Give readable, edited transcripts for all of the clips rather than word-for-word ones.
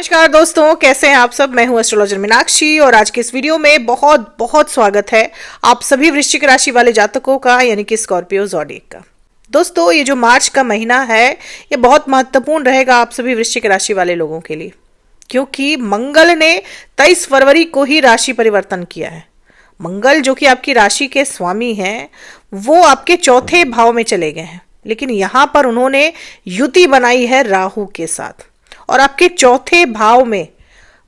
नमस्कार दोस्तों, कैसे हैं आप सब। मैं हूं एस्ट्रोलॉजर मीनाक्षी और आज के इस वीडियो में बहुत बहुत स्वागत है आप सभी वृश्चिक राशि वाले जातकों का, यानी कि स्कॉर्पियो ज़ोडिएक का। दोस्तों, ये जो मार्च का महीना है ये बहुत महत्वपूर्ण रहेगा आप सभी वृश्चिक राशि वाले लोगों के लिए, क्योंकि मंगल ने 23 फरवरी को ही राशि परिवर्तन किया है। मंगल जो कि आपकी राशि के स्वामी हैं, वो आपके चौथे भाव में चले गए हैं, लेकिन यहाँ पर उन्होंने युति बनाई है राहु के साथ। और आपके चौथे भाव में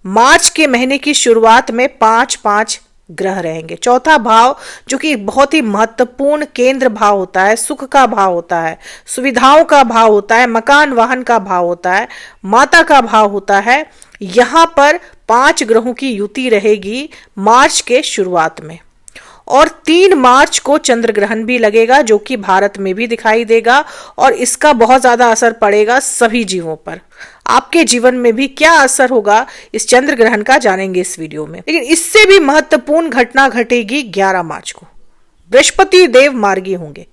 मार्च के महीने की शुरुआत में 5-5 ग्रह रहेंगे। चौथा भाव जो कि बहुत ही महत्वपूर्ण केंद्र भाव होता है, सुख का भाव होता है, सुविधाओं का भाव होता है, मकान वाहन का भाव होता है, माता का भाव होता है। यहाँ पर 5 ग्रहों की युति रहेगी मार्च के शुरुआत में। और 3 मार्च को चंद्र ग्रहण भी लगेगा, जो कि भारत में भी दिखाई देगा और इसका बहुत ज्यादा असर पड़ेगा सभी जीवों पर। आपके जीवन में भी क्या असर होगा इस चंद्र ग्रहण का जानेंगे इस वीडियो में। लेकिन इससे भी महत्वपूर्ण घटना घटेगी 11 मार्च को। बृहस्पति देव मार्गी होंगे।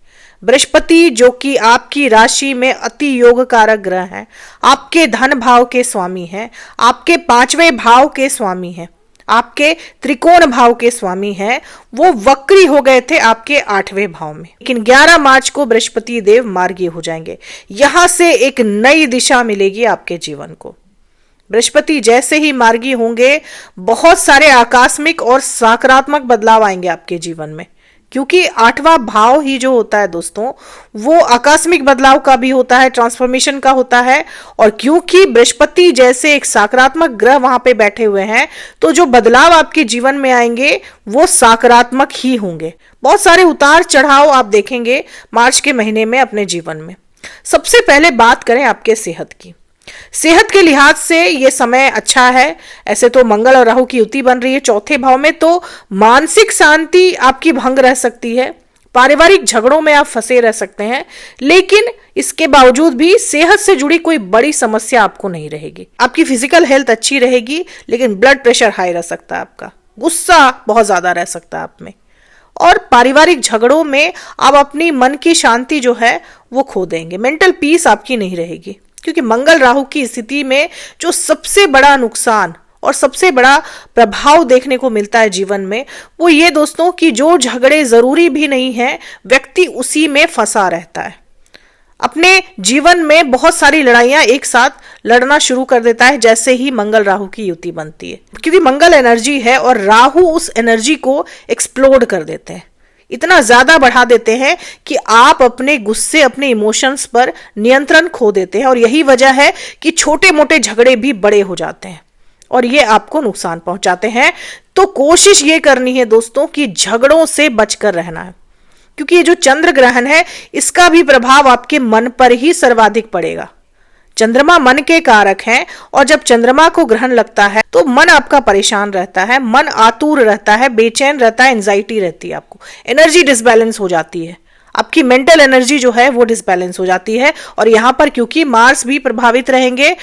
बृहस्पति जो कि आपकी राशि में अति योग कारक ग्रह है, आपके धन भाव के स्वामी हैं, आपके 5वें भाव के स्वामी हैं, आपके त्रिकोण भाव के स्वामी हैं, वो वक्री हो गए थे आपके 8वें भाव में। लेकिन 11 मार्च को बृहस्पति देव मार्गी हो जाएंगे। यहां से एक नई दिशा मिलेगी आपके जीवन को। बृहस्पति जैसे ही मार्गी होंगे, बहुत सारे आकस्मिक और सकारात्मक बदलाव आएंगे आपके जीवन में, क्योंकि 8वां भाव ही जो होता है दोस्तों, वो आकस्मिक बदलाव का भी होता है, ट्रांसफॉर्मेशन का होता है। और क्योंकि बृहस्पति जैसे एक सकारात्मक ग्रह वहां पे बैठे हुए हैं, तो जो बदलाव आपके जीवन में आएंगे वो सकारात्मक ही होंगे। बहुत सारे उतार चढ़ाव आप देखेंगे मार्च के महीने में अपने जीवन में। सबसे पहले बात करें आपके सेहत की। सेहत के लिहाज से ये समय अच्छा है। ऐसे तो मंगल और राहु की युति बन रही है चौथे भाव में, तो मानसिक शांति आपकी भंग रह सकती है, पारिवारिक झगड़ों में आप फंसे रह सकते हैं, लेकिन इसके बावजूद भी सेहत से जुड़ी कोई बड़ी समस्या आपको नहीं रहेगी। आपकी फिजिकल हेल्थ अच्छी रहेगी, लेकिन ब्लड प्रेशर हाई रह सकता है आपका, गुस्सा बहुत ज्यादा रह सकता है आप में, और पारिवारिक झगड़ों में आप अपनी मन की शांति जो है वो खो देंगे। मेंटल पीस आपकी नहीं रहेगी, क्योंकि मंगल राहु की स्थिति में जो सबसे बड़ा नुकसान और सबसे बड़ा प्रभाव देखने को मिलता है जीवन में, वो ये दोस्तों कि जो झगड़े जरूरी भी नहीं है, व्यक्ति उसी में फंसा रहता है। अपने जीवन में बहुत सारी लड़ाइयां एक साथ लड़ना शुरू कर देता है जैसे ही मंगल राहु की युति बनती है, क्योंकि मंगल एनर्जी है और राहु उस एनर्जी को एक्सप्लोड कर देते हैं, इतना ज्यादा बढ़ा देते हैं कि आप अपने गुस्से, अपने इमोशंस पर नियंत्रण खो देते हैं। और यही वजह है कि छोटे मोटे झगड़े भी बड़े हो जाते हैं और ये आपको नुकसान पहुंचाते हैं। तो कोशिश ये करनी है दोस्तों कि झगड़ों से बचकर रहना है, क्योंकि ये जो चंद्र ग्रहण है इसका भी प्रभाव आपके मन पर ही सर्वाधिक पड़ेगा। चंद्रमा मन के कारक हैं, और जब चंद्रमा को ग्रहण लगता है तो मन आपका परेशान रहता है, मन आतुर रहता है, बेचैन रहता है, एंजाइटी रहती है, आपको एनर्जी डिसबैलेंस हो जाती है, आपकी मेंटल एनर्जी जो है वो डिसबैलेंस हो जाती है। और यहां पर क्योंकि मार्स भी प्रभावित रहेंगे,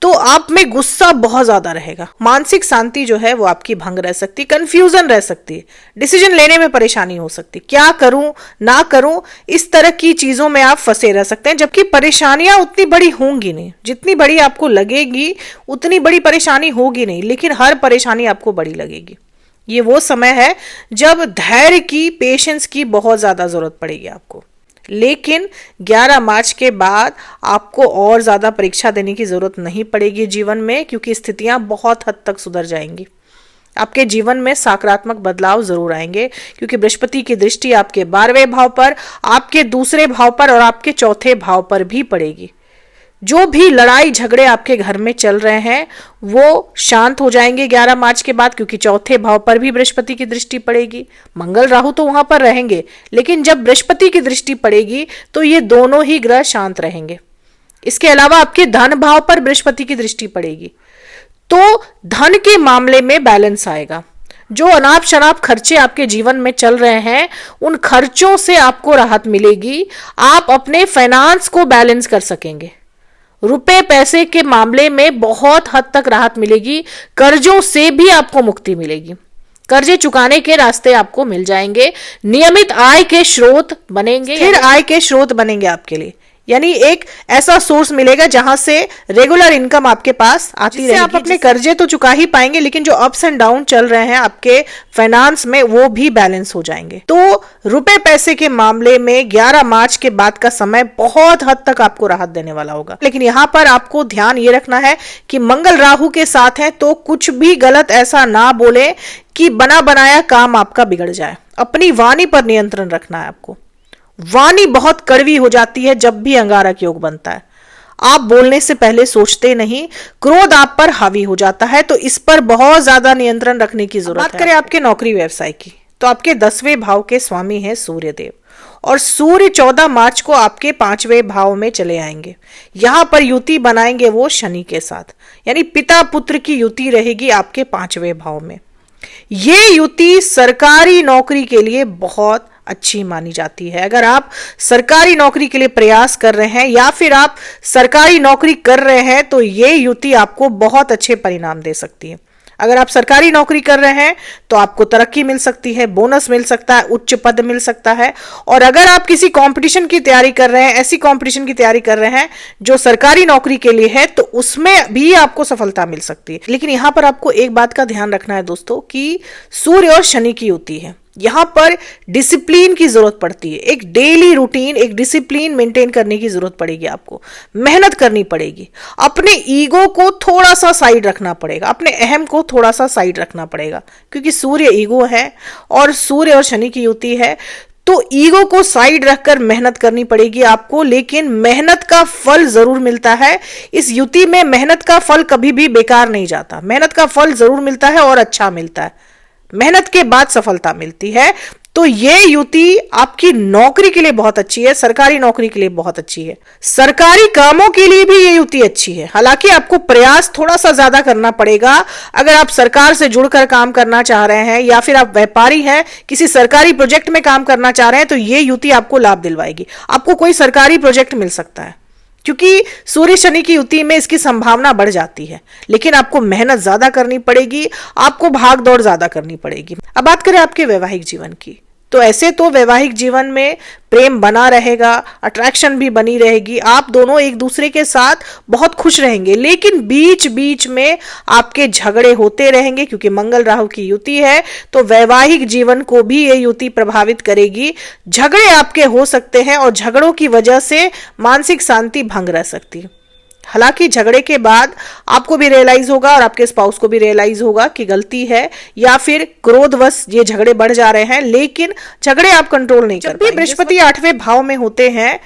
तो आप में गुस्सा बहुत ज्यादा रहेगा, मानसिक शांति जो है वो आपकी भंग रह सकती, कंफ्यूजन रह सकती है, डिसीजन लेने में परेशानी हो सकती, क्या करूं ना करूं, इस तरह की चीजों में आप फंसे रह सकते हैं। जबकि परेशानियां उतनी बड़ी होंगी नहीं, जितनी बड़ी आपको लगेगी उतनी बड़ी परेशानी होगी नहीं, लेकिन हर परेशानी आपको बड़ी लगेगी। ये वो समय है जब धैर्य की, पेशेंस की बहुत ज्यादा जरूरत पड़ेगी आपको। लेकिन 11 मार्च के बाद आपको और ज्यादा परीक्षा देने की जरूरत नहीं पड़ेगी जीवन में, क्योंकि स्थितियां बहुत हद तक सुधर जाएंगी। आपके जीवन में सकारात्मक बदलाव जरूर आएंगे, क्योंकि बृहस्पति की दृष्टि आपके 12वें भाव पर, आपके दूसरे भाव पर और आपके चौथे भाव पर भी पड़ेगी। जो भी लड़ाई झगड़े आपके घर में चल रहे हैं वो शांत हो जाएंगे 11 मार्च के बाद, क्योंकि चौथे भाव पर भी बृहस्पति की दृष्टि पड़ेगी। मंगल राहु तो वहां पर रहेंगे, लेकिन जब बृहस्पति की दृष्टि पड़ेगी तो ये दोनों ही ग्रह शांत रहेंगे। इसके अलावा आपके धन भाव पर बृहस्पति की दृष्टि पड़ेगी, तो धन के मामले में बैलेंस आएगा। जो अनाप शनाप खर्चे आपके जीवन में चल रहे हैं, उन खर्चों से आपको राहत मिलेगी। आप अपने फाइनेंस को बैलेंस कर सकेंगे। रुपए पैसे के मामले में बहुत हद तक राहत मिलेगी। कर्जों से भी आपको मुक्ति मिलेगी, कर्जे चुकाने के रास्ते आपको मिल जाएंगे। नियमित आय के स्रोत बनेंगे, फिर आय के स्रोत बनेंगे आपके लिए। यानी एक ऐसा सोर्स मिलेगा जहां से रेगुलर इनकम आपके पास आती रहेगी। आप अपने कर्जे तो चुका ही पाएंगे, लेकिन जो अप्स एंड डाउन चल रहे हैं आपके फाइनेंस में वो भी बैलेंस हो जाएंगे। तो रुपए पैसे के मामले में 11 मार्च के बाद का समय बहुत हद तक आपको राहत देने वाला होगा। लेकिन यहां पर आपको ध्यान ये रखना है कि मंगल राहु के साथ है, तो कुछ भी गलत ऐसा ना बोले कि बना बनाया काम आपका बिगड़ जाए। अपनी वाणी पर नियंत्रण रखना है आपको। वाणी बहुत कड़वी हो जाती है जब भी अंगारक योग बनता है। आप बोलने से पहले सोचते नहीं, क्रोध आप पर हावी हो जाता है, तो इस पर बहुत ज्यादा नियंत्रण रखने की जरूरत है। बात करें आपके नौकरी व्यवसाय की, तो आपके 10वें भाव के स्वामी हैं सूर्यदेव, और सूर्य 14 मार्च को आपके 5वें भाव में चले आएंगे। यहां पर युति बनाएंगे वो शनि के साथ, यानी पिता पुत्र की युति रहेगी आपके 5वें भाव में। ये युति सरकारी नौकरी के लिए बहुत अच्छी मानी जाती है। अगर आप सरकारी नौकरी के लिए प्रयास कर रहे हैं या फिर आप सरकारी नौकरी कर रहे हैं, तो ये युति आपको बहुत अच्छे परिणाम दे सकती है। अगर आप सरकारी नौकरी कर रहे हैं तो आपको तरक्की मिल सकती है, बोनस मिल सकता है, उच्च पद मिल सकता है। और अगर आप किसी कंपटीशन की तैयारी कर रहे हैं, ऐसी कंपटीशन की तैयारी कर रहे हैं जो सरकारी नौकरी के लिए है, तो उसमें भी आपको सफलता मिल सकती है। लेकिन यहां पर आपको एक बात का ध्यान रखना है दोस्तों कि सूर्य और शनि की युति है, यहां पर डिसिप्लिन की जरूरत पड़ती है। एक डेली रूटीन, एक डिसिप्लिन मेंटेन करने की जरूरत पड़ेगी आपको। मेहनत करनी पड़ेगी, अपने ईगो को थोड़ा सा साइड रखना पड़ेगा, अपने अहम को थोड़ा सा साइड रखना पड़ेगा, क्योंकि सूर्य ईगो है और सूर्य और शनि की युति है। तो ईगो को साइड रखकर मेहनत करनी पड़ेगी आपको, लेकिन मेहनत का फल जरूर मिलता है। इस युति में मेहनत का फल कभी भी बेकार नहीं जाता, मेहनत का फल जरूर मिलता है और अच्छा मिलता है। मेहनत के बाद सफलता मिलती है। तो ये युति आपकी नौकरी के लिए बहुत अच्छी है, सरकारी नौकरी के लिए बहुत अच्छी है, सरकारी कामों के लिए भी ये युति अच्छी है। हालांकि आपको प्रयास थोड़ा सा ज्यादा करना पड़ेगा। अगर आप सरकार से जुड़कर काम करना चाह रहे हैं या फिर आप व्यापारी हैं, किसी सरकारी प्रोजेक्ट में काम करना चाह रहे हैं, तो ये युति आपको लाभ दिलवाएगी। आपको कोई सरकारी प्रोजेक्ट मिल सकता है, क्योंकि सूर्य शनि की युति में इसकी संभावना बढ़ जाती है। लेकिन आपको मेहनत ज्यादा करनी पड़ेगी, आपको भाग दौड़ ज्यादा करनी पड़ेगी। अब बात करें आपके वैवाहिक जीवन की, तो ऐसे तो वैवाहिक जीवन में प्रेम बना रहेगा, अट्रैक्शन भी बनी रहेगी, आप दोनों एक दूसरे के साथ बहुत खुश रहेंगे। लेकिन बीच बीच में आपके झगड़े होते रहेंगे, क्योंकि मंगल राहु की युति है, तो वैवाहिक जीवन को भी ये युति प्रभावित करेगी। झगड़े आपके हो सकते हैं और झगड़ों की वजह से मानसिक शांति भंग रह सकती है। हालांकि झगड़े के बाद आपको भी रियलाइज होगा और आपके स्पाउस को भी रियलाइज होगा कि गलती है, या फिर क्रोधवश ये झगड़े बढ़ जा रहे हैं, लेकिन झगड़े आप कंट्रोल नहीं कर पाएंगे। जब भी बृहस्पति 8वें भाव में होते हैं,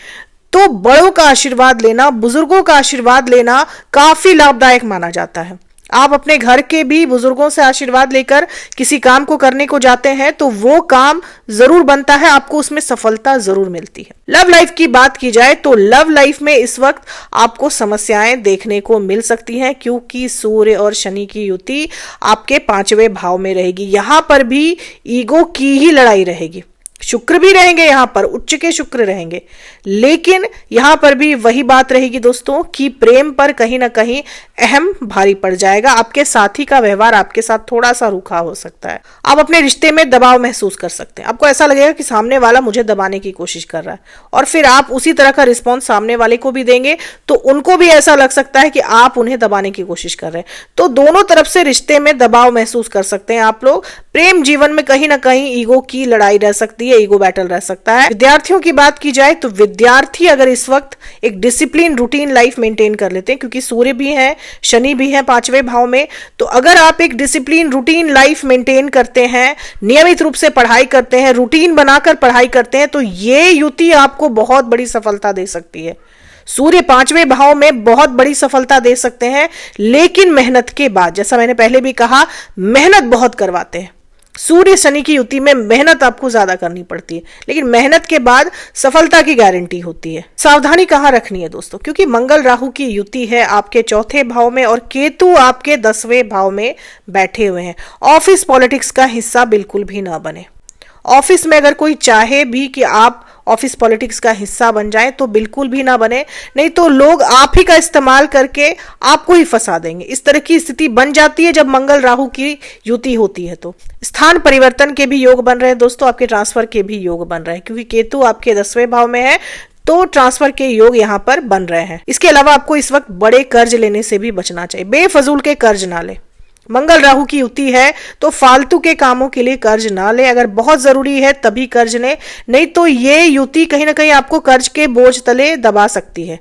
तो बड़ों का आशीर्वाद लेना, बुजुर्गों का आशीर्वाद लेना काफी लाभदायक माना जाता है। आप अपने घर के भी बुजुर्गों से आशीर्वाद लेकर किसी काम को करने को जाते हैं, तो वो काम जरूर बनता है, आपको उसमें सफलता जरूर मिलती है। लव लाइफ की बात की जाए तो लव लाइफ में इस वक्त आपको समस्याएं देखने को मिल सकती हैं, क्योंकि सूर्य और शनि की युति आपके 5वें भाव में रहेगी। यहां पर भी ईगो की ही लड़ाई रहेगी। शुक्र भी रहेंगे, यहां पर उच्च के शुक्र रहेंगे, लेकिन यहां पर भी वही बात रहेगी दोस्तों कि प्रेम पर कहीं ना कहीं अहम भारी पड़ जाएगा। आपके साथी का व्यवहार आपके साथ थोड़ा सा रूखा हो सकता है। आप अपने रिश्ते में दबाव महसूस कर सकते हैं। आपको ऐसा लगेगा कि सामने वाला मुझे दबाने की कोशिश कर रहा है, और फिर आप उसी तरह का रिस्पॉन्स सामने वाले को भी देंगे, तो उनको भी ऐसा लग सकता है कि आप उन्हें दबाने की कोशिश कर रहे हैं। तो दोनों तरफ से रिश्ते में दबाव महसूस कर सकते हैं आप लोग। प्रेम जीवन में कहीं ना कहीं ईगो की लड़ाई रह सकती है, ईगो बैटल रह सकता है। विद्यार्थियों की बात की जाए तो विद्यार्थी अगर इस वक्त एक डिसिप्लिन रूटीन लाइफ मेंटेन कर लेते हैं, क्योंकि सूर्य भी है, शनि भी है 5वें भाव में, तो अगर आप एक डिसिप्लिन रूटीन लाइफ मेंटेन करते हैं, नियमित रूप से पढ़ाई करते हैं, रूटीन बनाकर पढ़ाई करते हैं, तो ये युति आपको बहुत बड़ी सफलता दे सकती है। सूर्य 5वें भाव में बहुत बड़ी सफलता दे सकते हैं, लेकिन मेहनत के बाद, जैसा मैंने पहले भी कहा, मेहनत बहुत करवाते हैं। सूर्य शनि की युति में मेहनत आपको ज्यादा करनी पड़ती है, लेकिन मेहनत के बाद सफलता की गारंटी होती है। सावधानी कहाँ रखनी है दोस्तों, क्योंकि मंगल राहु की युति है आपके 4थे भाव में और केतु आपके 10वें भाव में बैठे हुए हैं। ऑफिस पॉलिटिक्स का हिस्सा बिल्कुल भी ना बने। ऑफिस में अगर कोई चाहे भी कि आप ऑफिस पॉलिटिक्स का हिस्सा बन जाए, तो बिल्कुल भी ना बने, नहीं तो लोग आप ही का इस्तेमाल करके आपको ही फंसा देंगे। इस तरह की स्थिति बन जाती है जब मंगल राहु की युति होती है। तो स्थान परिवर्तन के भी योग बन रहे हैं दोस्तों, आपके ट्रांसफर के भी योग बन रहे हैं, क्योंकि केतु आपके 10वें भाव में है, तो ट्रांसफर के योग यहाँ पर बन रहे हैं। इसके अलावा आपको इस वक्त बड़े कर्ज लेने से भी बचना चाहिए, बेफजूल के कर्ज ना ले। मंगल राहु की युति है तो फालतू के कामों के लिए कर्ज ना ले, अगर बहुत जरूरी है तभी कर्ज ले, नहीं तो ये युति कहीं ना कहीं आपको कर्ज के बोझ तले दबा सकती है।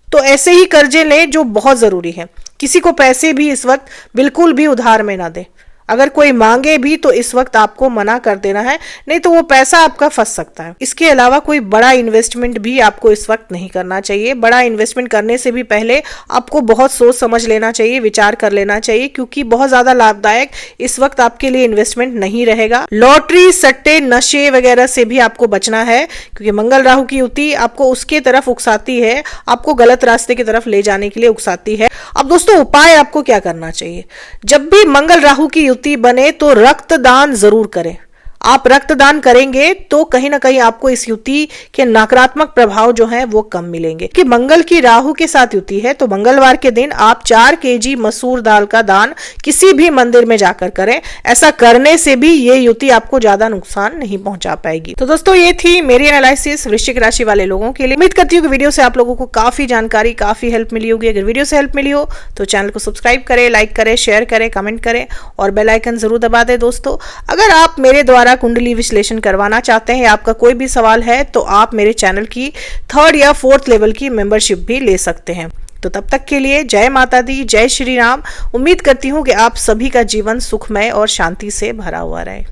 तो ऐसे ही कर्जे लें जो बहुत जरूरी है। किसी को पैसे भी इस वक्त बिल्कुल भी उधार में ना दे, अगर कोई मांगे भी तो इस वक्त आपको मना कर देना है, नहीं तो वो पैसा आपका फंस सकता है। इसके अलावा कोई बड़ा इन्वेस्टमेंट भी आपको इस वक्त नहीं करना चाहिए। बड़ा इन्वेस्टमेंट करने से भी पहले आपको बहुत सोच समझ लेना चाहिए, विचार कर लेना चाहिए, क्योंकि बहुत ज्यादा लाभदायक इस वक्त आपके लिए इन्वेस्टमेंट नहीं रहेगा। लॉटरी, सट्टे, नशे वगैरह से भी आपको बचना है, क्योंकि मंगल राहु की युति आपको उसके तरफ उकसाती है, आपको गलत रास्ते की तरफ ले जाने के लिए उकसाती है। अब दोस्तों उपाय आपको क्या करना चाहिए? जब भी मंगल राहु की युति बने तो रक्तदान जरूर करें। आप रक्तदान करेंगे तो कहीं ना कहीं आपको इस युति के नकारात्मक प्रभाव जो हैं वो कम मिलेंगे। कि मंगल की राहु के साथ युति है तो मंगलवार के दिन आप 4 केजी मसूर दाल का दान किसी भी मंदिर में जाकर करें। ऐसा करने से भी ये युति आपको ज्यादा नुकसान नहीं पहुंचा पाएगी। तो दोस्तों ये थी मेरी एनालिसिस वृश्चिक राशि वाले लोगों के लिए। उम्मीद करती हूँ कि वीडियो से आप लोगों को काफी जानकारी, काफी हेल्प मिली होगी। अगर वीडियो से हेल्प मिली हो तो चैनल को सब्सक्राइब करें, लाइक करें, शेयर करें, कमेंट करें और बेल आइकन जरूर दबा दें। दोस्तों अगर आप मेरे द्वारा कुंडली विश्लेषण करवाना चाहते हैं, आपका कोई भी सवाल है तो आप मेरे चैनल की 3rd या 4th लेवल की मेंबरशिप भी ले सकते हैं। तो तब तक के लिए जय माता दी, जय श्री राम। उम्मीद करती हूँ कि आप सभी का जीवन सुखमय और शांति से भरा हुआ रहे।